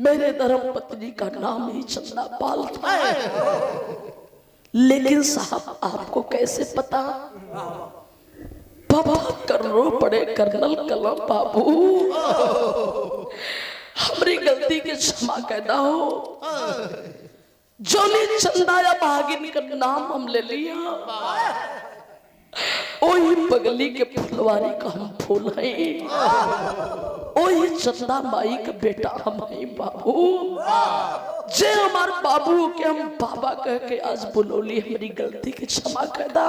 मेरे धर्म पत्नी का नाम ही चंदा पाल था। लेकिन साहब आपको कैसे पता? बाबा कर्रो पड़े कर्नल कलम बाबू, हमारी गलती के क्षमा कहना हो। जोनी चंदा या भागिन का नाम हम ले लिया, ओही बगली के फुलवारी का हम फूल हैं, ओही चंदा माई का बेटा हम हैं बाबू। जे हमारे बाबू के हम बाबा कह के आज बुलोली, हमारी गलती की क्षमा कहदा।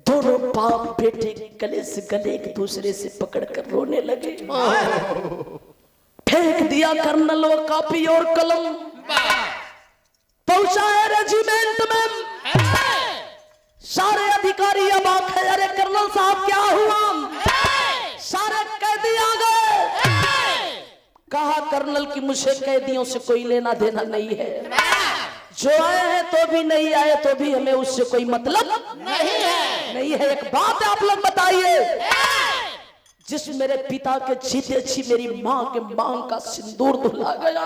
दोनों बाप बेटे गले से गले एक दूसरे से पकड़ कर रोने लगे। फेंक दिया कर्नल वो कॉपी और कलम, पहुंचा है रेजिमेंट में। सारे अधिकारी अब आंखें, अरे कर्नल साहब क्या हुआ? सारे कैदी आ गए। कहा कर्नल की मुझे कैदियों से कोई लेना देना नहीं है, जो आए हैं तो भी नहीं आए तो भी हमें उससे कोई मतलब नहीं है। एक बात आप लोग बताइए, जिस मेरे पिता के जीते जी मेरी माँ के मांग का सिंदूर धुला गया,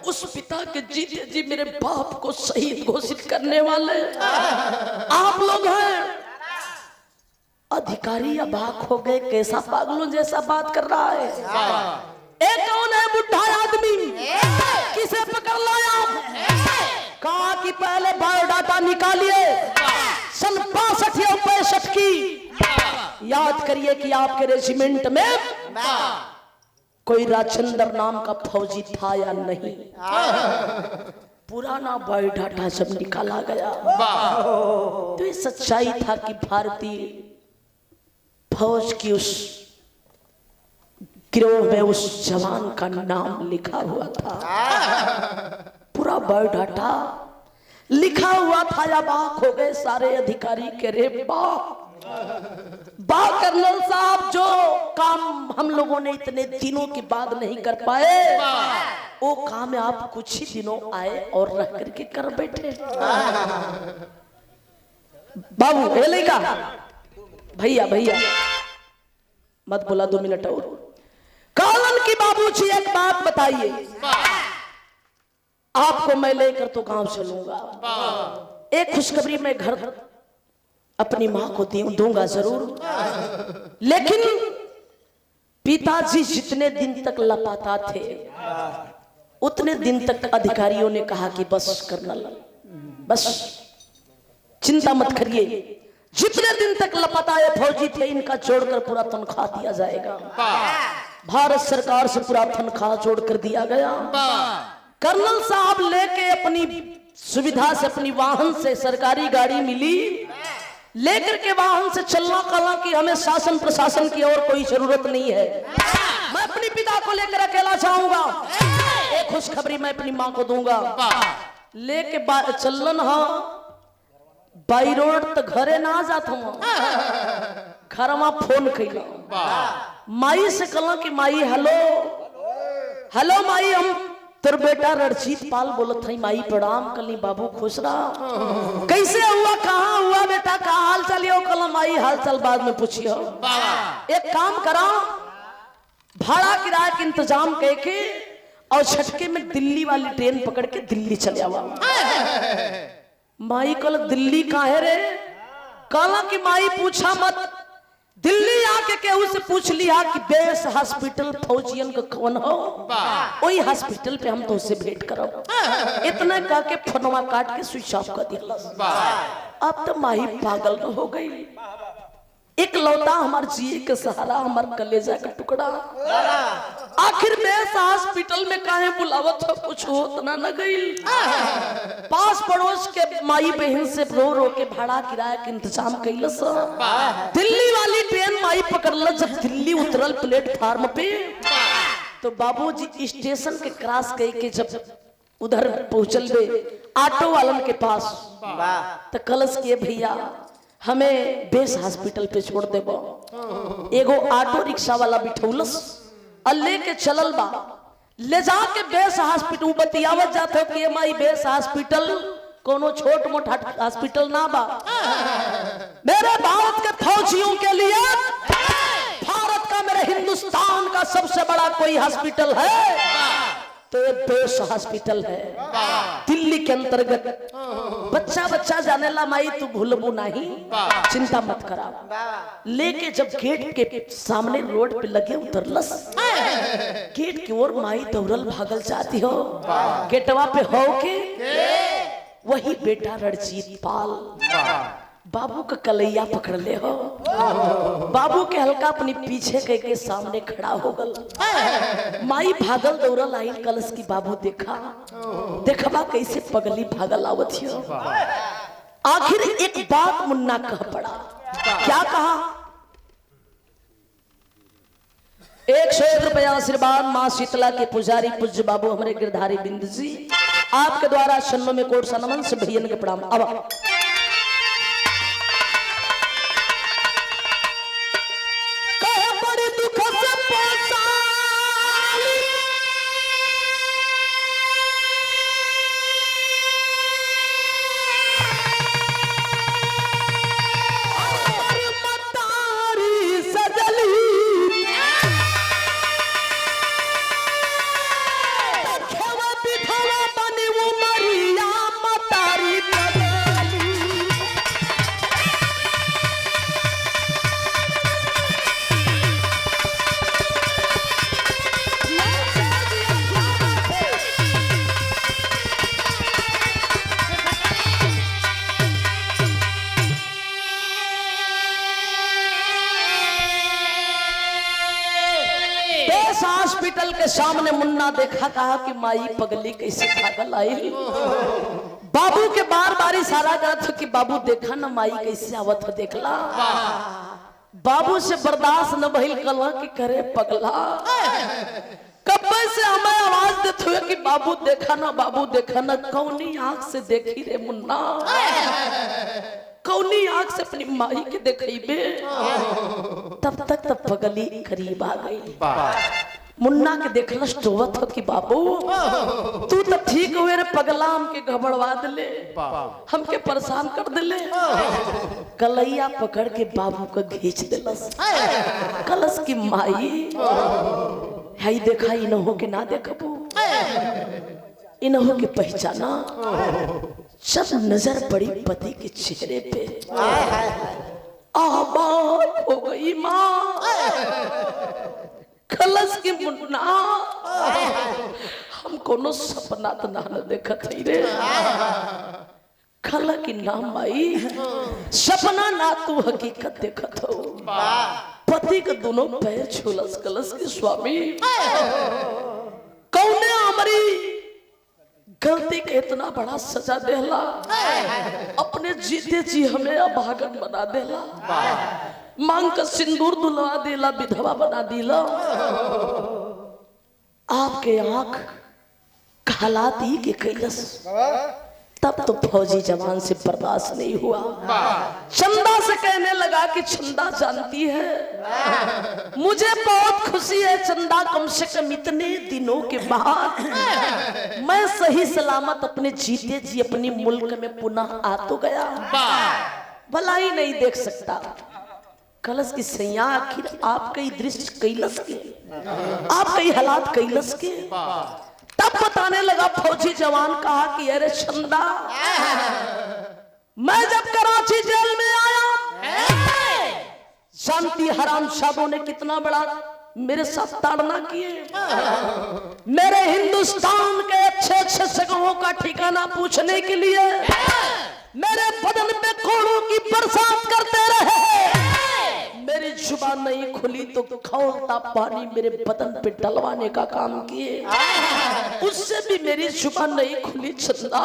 उस पिता के जीते जी मेरे बाप को शहीद घोषित करने वाले आप लोग हैं। अधिकारी अबाक हो गए, कैसा पागलों जैसा बात कर रहा है। एक कौन है बुढ़ा आदमी, किसे पकड़ लाया? कहा कि पहले बायोडाटा निकालिए सन 62 या 65 की। याद करिए कि आपके रेजिमेंट में कोई राजेंद्र नाम का फौजी था या नहीं। पुराना बायोडाटा जब निकाला गया तो ये सच्चाई था कि भारतीय फौज की उस गिरोह में उस जवान का नाम लिखा हुआ था। पूरा बायोडाटा लिखा हुआ था। या बाक हो गए सारे अधिकारी के रे बा कर्नल साहब, जो काम हम लोगों ने इतने दिनों के बाद नहीं कर पाए, वो काम आप कुछ ही दिनों आए और रह करके कर बैठे। बाबू का भैया भैया मत बोला, 2 मिनट और। कालन की बाबूजी एक बात बताइए, आपको मैं लेकर तो गांव चलूंगा। एक खुशखबरी मैं घर अपनी मां को दूंगा जरूर, लेकिन पिताजी जितने दिन तक लापता थे उतने दिन तक अधिकारियों ने कहा कि बस कर्नल, बस चिंता मत करिए, जितने दिन तक लापता फौजी थे इनका जोड़कर पूरा तनख्वाह दिया जाएगा। भारत सरकार से पूरा तनख्वाह जोड़कर दिया गया। कर्नल साहब लेके अपनी सुविधा से, अपनी वाहन से, सरकारी गाड़ी मिली, लेकर के वाहन से चलना कला कि हमें शासन प्रशासन की और कोई जरूरत नहीं है, मैं अपनी पिता को लेकर अकेला जाऊंगा, एक खुशखबरी मैं अपनी मां को दूंगा। लेके चलन, हाँ बाई रोड तो घरे ना जात हूँ, घर में फोन कैला माई से कहला कि माई हेलो हेलो माई, हम तेरे बेटा रणजीत पाल बोलत है। माई प्रणाम कली, बाबू खुश रहा, कैसे हुआ, कहाँ हुआ बेटा, कहाँ हाल चाल? कहला माई हाल चाल बाद में पूछियो, एक काम करा भाड़ा किराया के इंतजाम करके और छटके में दिल्ली वाली ट्रेन पकड़ के दिल्ली चले आवा। माई कल दिल्ली काहे रे? कहला कि माई पूछा मत, दिल्ली आके केहू से पूछ लिया कि बेस हॉस्पिटल फौजियन का कौन हो, वही हॉस्पिटल पे हम तो उससे भेंट करो। इतना कह के फोनवा काट के स्विच ऑफ कर दिया। अब तो माही पागल न हो गई, एक लौटा हमार जिए के सहारा, हमार कलेजा का टुकड़ा। आखिर बेस हॉस्पिटल में काहे बुलावत हो, कुछ होत ना गई। पास पड़ोस के माई बहन से रो रो के भाड़ा किराया के इंतजाम कैलस। दिल्ली वाली ट्रेन माई पकड़ल, जब दिल्ली उतरल प्लेटफार्म पे तो बाबूजी स्टेशन के क्रॉस करके जब उधर पहुंचल बे ऑटो वालन के पास, तो कलश के भैया हमें बेस हॉस्पिटल पे छोड़ देबो। एगो ऑटो रिक्शा वाला बिठौलस और लेके चलल बा, ले जाके बेस हॉस्पिटल बतियावत जाते कि माई बेस हॉस्पिटल कोनो छोट मोट हॉस्पिटल ना बा, मेरे भारत के फौजियों के लिए, भारत का, मेरे हिंदुस्तान हिंदुस्तान का सबसे बड़ा कोई हॉस्पिटल है तो ये बेस हॉस्पिटल है, दिल्ली के अंतर्गत। बच्चा बच्चा जाने ला माई तू भूलबू नहीं, चिंता मत करा। लेके जब गेट के सामने रोड पे लगे उतरलस, गेट की ओर माई दौड़ल भागल चाहती हो, गेटवा पे हो के वही बेटा रणजीत पाल बाबू का कलैया पकड़ ले हो, बाबू के हल्का अपनी पीछे के सामने खड़ा हो गल। माई भागल दौड़ल आई कलश की बाबू देखा, देखबा कैसे पगली भागल आवत हो। आखिर एक बात मुन्ना कह पड़ा, क्या कहा? 101 रुपया आशीर्वाद मां शीतला के पुजारी पूज्य बाबू हमारे गिरधारी बिंद जी, आपके द्वारा 96 कोट सा नमन से भैया के प्रणाम। अब हॉस्पिटल के सामने मुन्ना देखा, कहा कि माई पगली कैसे भागल आई। बाबू के बार बार इशारा करत हो कि बाबू देखा ना माई कैसे आवत हो, देखला। बाबू से बर्दाश्त न भइल, कला कि करे पगला कब से हमें आवाज देते हुए कि बाबू देखा ना, बाबू देखा ना। कौनी आंख से देखी रे मुन्ना, कौनी आंख से अपनी माई के देखइबे। तब तक पगली करीब आ गई। मुन्ना के देखलस टोवत हो कि बाबू तू तो ठीक हुए रे पगला, हमके घबरवा दिले, हमके परेशान कर दिले। कलैया पकड़ के बाबू को खींच दिलस। कलश की माई है देखा, इन हो के ना देखबू, इन हो के पहचाना। जब नजर पड़ी पति के चेहरे पे, आबाद हो गई माँ। कलश की मुन्ना हम कोनो सपना तो ना देखत ही रे, खला की नाम आई सपना ना तू हकीकत देखत हो। पति के दोनों पैर छुलस कलश के स्वामी, कौने हमारी गलती के इतना बड़ा सजा देला, अपने जीते जी हमें अभागन बना देला, मांग का सिंदूर दुलवा देला, विधवा बना दिला। आपके आंख हालात ही के कैलस। तब तो फौजी जवान से बर्दाश्त नहीं हुआ, चंदा से कहने लगा कि चंदा जानती है मुझे बहुत खुशी है चंदा, कम से कम इतने दिनों के बाद मैं सही सलामत अपने जीते जी अपनी मुल्क में पुनः आ तो गया, भलाई नहीं देख सकता। कलश की सैया आखिर आपके दृश्य कैलस के, आपके हालात कैलस के। तब बताने लगा फौजी जवान, कहा कि अरे चंदा, मैं जब कराची जेल में आया, शांति हराम शादों ने कितना बड़ा मेरे साथ ताड़ना किए, मेरे हिंदुस्तान के अच्छे अच्छे जगहों का ठिकाना पूछने के लिए मेरे बदन पे कोड़ों की बरसात करते रहे। मेरी जुबान नहीं खुली तो खौलता पानी मेरे बदन पे डलवाने का काम किए, उससे भी मेरी जुबान नहीं खुली चंदा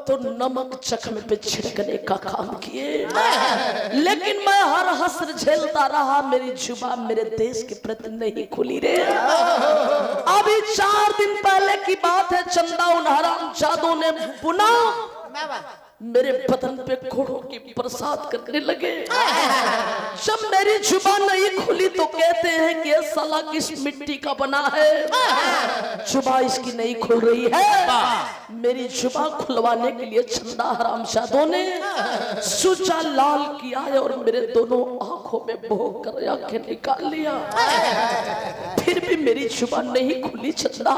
तो नमक चखने पे छिड़कने का काम किए। लेकिन मैं हर हसर झेलता रहा, मेरी जुबान मेरे देश के प्रति नहीं खुली रे। अभी 4 दिन पहले की बात है, चंदा उन हराम जादों ने पुनः मेरे बदन पे घोड़ों की बरसात करने लगे। जब मेरी जुबान नहीं खुली तो कहते हैं कि ये साला किस मिट्टी का बना है, जुबान इसकी नहीं खुल रही है। मेरी जुबान खुलवाने के लिए चंदा हरामजादों ने सूजा लाल किया है और मेरे दोनों आंखों में भोग कर आंखें निकाल लिया। फिर भी मेरी जुबान नहीं खुली चंदा,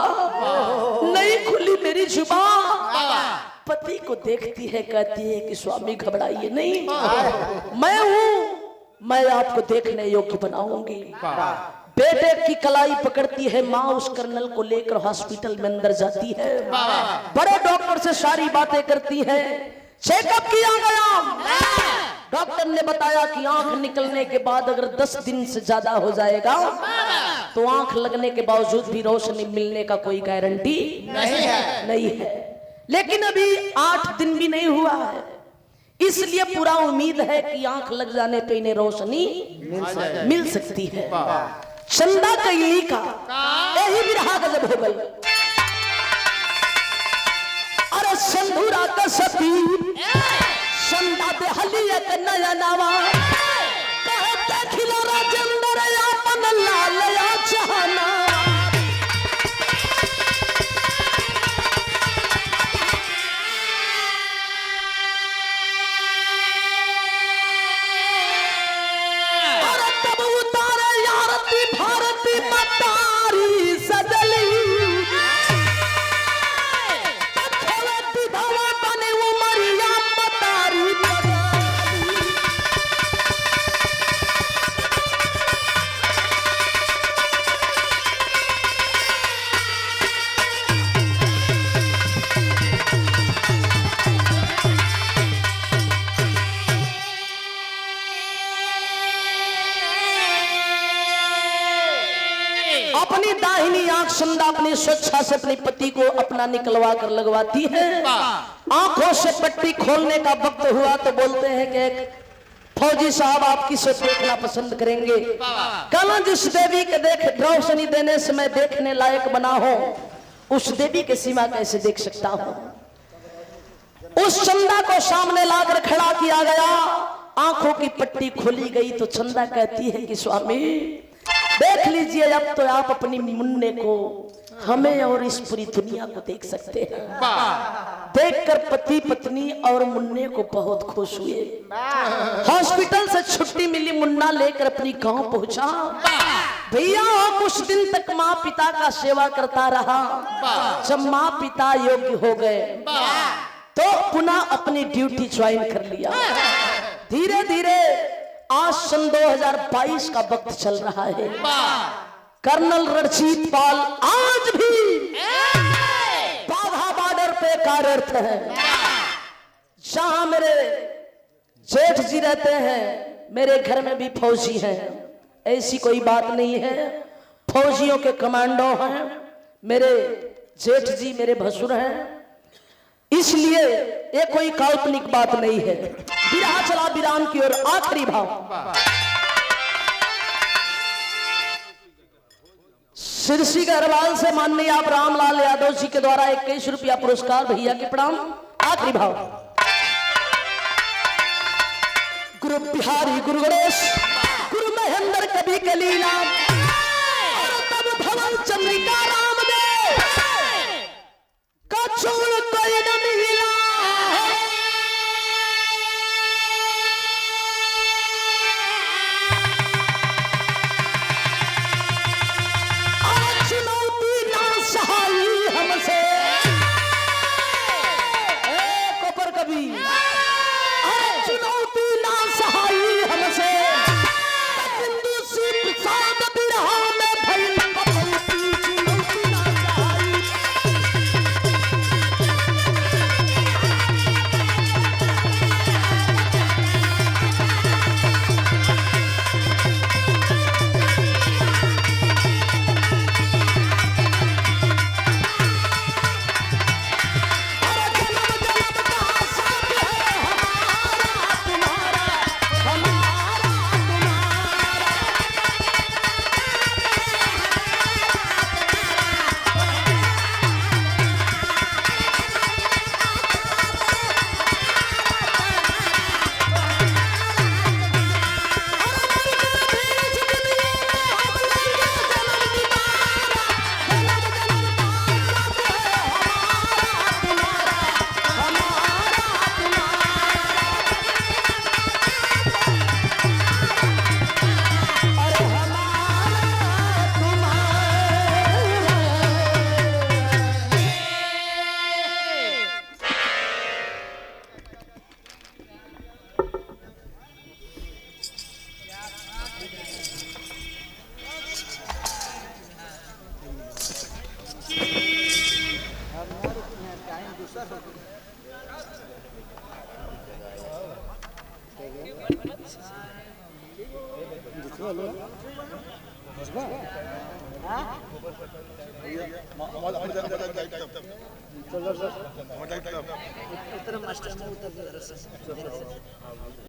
नहीं खुली मेरी जुबान। पति को देखती है, कहती है कि स्वामी घबराइए नहीं, मैं हूं, मैं आपको देखने योग्य बनाऊंगी। बेटे की कलाई पकड़ती है माँ, उस कर्नल को लेकर हॉस्पिटल में अंदर जाती है। बड़े डॉक्टर से सारी बातें करती है। चेकअप किया गया, डॉक्टर ने बताया कि आंख निकलने के बाद अगर 10 दिन से ज्यादा हो जाएगा तो आंख लगने के बावजूद भी रोशनी मिलने का कोई गारंटी नहीं है। लेकिन अभी 8 दिन भी नहीं हुआ है, इसलिए पूरा उम्मीद है कि आंख लग जाने पे इन्हें रोशनी मिल सकती है। चंदा कई का यही बिरहा गजब हो गई। अरे संधूरा का सती चंदा दे हली एक नया नावा कहते खिला राजेंद्र यापन लाल या चाहना। अपनी दाहिनी आंख चंदा अपनी स्वेच्छा से अपने पति को अपना निकलवा कर लगवाती है। आंखों से पट्टी खोलने का वक्त हुआ तो बोलते हैं कि फौजी साहब आप किसे देखना पसंद करेंगे। कल जिस देवी के देख रोशनी देने से मैं देखने लायक बना हो, उस देवी के सीमा कैसे देख सकता हूं। उस चंदा को सामने लाकर खड़ा किया गया, आंखों की पट्टी खोली गई तो चंदा कहती है कि स्वामी देख लीजिए, अब तो आप अपनी मुन्ने को, हमें और इस पूरी दुनिया को देख सकते हैं। देखकर पति पत्नी और मुन्ने को बहुत खुश हुए। हॉस्पिटल से छुट्टी मिली, मुन्ना लेकर अपनी गांव पहुंचा। भैया कुछ दिन तक माँ पिता का सेवा करता रहा। जब माँ पिता योग्य हो गए तो पुनः अपनी ड्यूटी ज्वाइन कर लिया। धीरे धीरे आज सन 2022 का वक्त चल रहा है। कर्नल रणजीत पाल आज भी बाघा बॉर्डर पे कार्यरत है। जहां मेरे जेठ जी रहते हैं, मेरे घर में भी फौजी हैं। ऐसी कोई बात नहीं है, फौजियों के कमांडो हैं। मेरे जेठ जी मेरे भसुर हैं, इसलिए ये कोई काल्पनिक बात नहीं है। बिरहा चला विराम की ओर, आखिरी भाव। सिरसी गढ़वाल से माननीय आप रामलाल यादव जी के द्वारा 21 रुपया पुरस्कार, भैया के प्रणाम। आखिरी भाव। गुरु बिहारी गुरु गणेश गुरु महेंद्र कवि के लीला, तब भवन चंद्रिका राम दे का छोड़ कोई न मिला। चुनौती ना सहाई हमसे, कोपर कवि, चुनौती ना सहाई हमसे, बिंदु सी प्रसाद उतर मास्टर